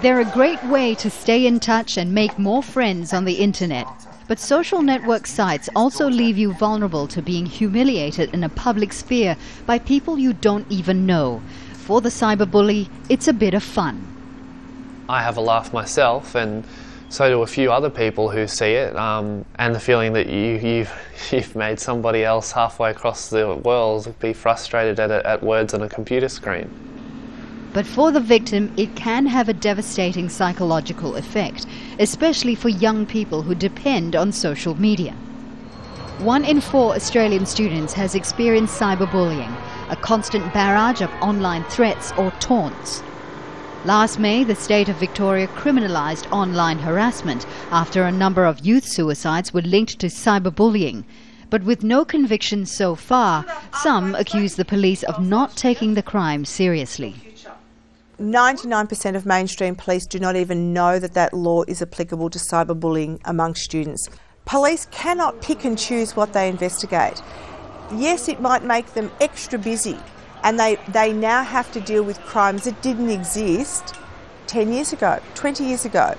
They're a great way to stay in touch and make more friends on the internet. But social network sites also leave you vulnerable to being humiliated in a public sphere by people you don't even know. For the cyberbully, it's a bit of fun. I have a laugh myself, and so do a few other people who see it, and the feeling that you've made somebody else halfway across the world be frustrated at words on a computer screen. But for the victim, it can have a devastating psychological effect, especially for young people who depend on social media. 1 in 4 Australian students has experienced cyberbullying, a constant barrage of online threats or taunts. Last May, the state of Victoria criminalised online harassment after a number of youth suicides were linked to cyberbullying. But with no convictions so far, some accuse the police of not taking the crime seriously. 99% of mainstream police do not even know that that law is applicable to cyberbullying among students. Police cannot pick and choose what they investigate. Yes, it might make them extra busy, and they now have to deal with crimes that didn't exist 10 years ago, 20 years ago.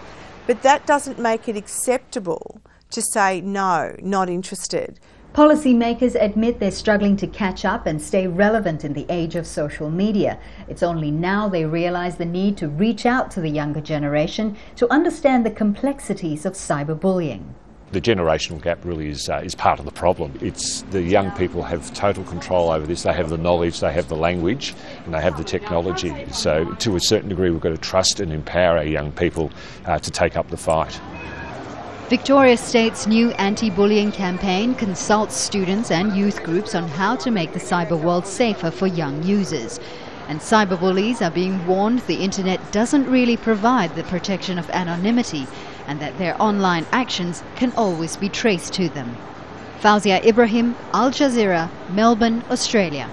But that doesn't make it acceptable to say, no, not interested. Policymakers admit they're struggling to catch up and stay relevant in the age of social media. It's only now they realise the need to reach out to the younger generation to understand the complexities of cyberbullying. The generational gap really is part of the problem. It's the young people have total control over this. They have the knowledge, they have the language, and they have the technology. So to a certain degree we've got to trust and empower our young people to take up the fight. Victoria State's new anti-bullying campaign consults students and youth groups on how to make the cyber world safer for young users. And cyberbullies are being warned the internet doesn't really provide the protection of anonymity and that their online actions can always be traced to them. Fauziah Ibrahim, Al Jazeera, Melbourne, Australia.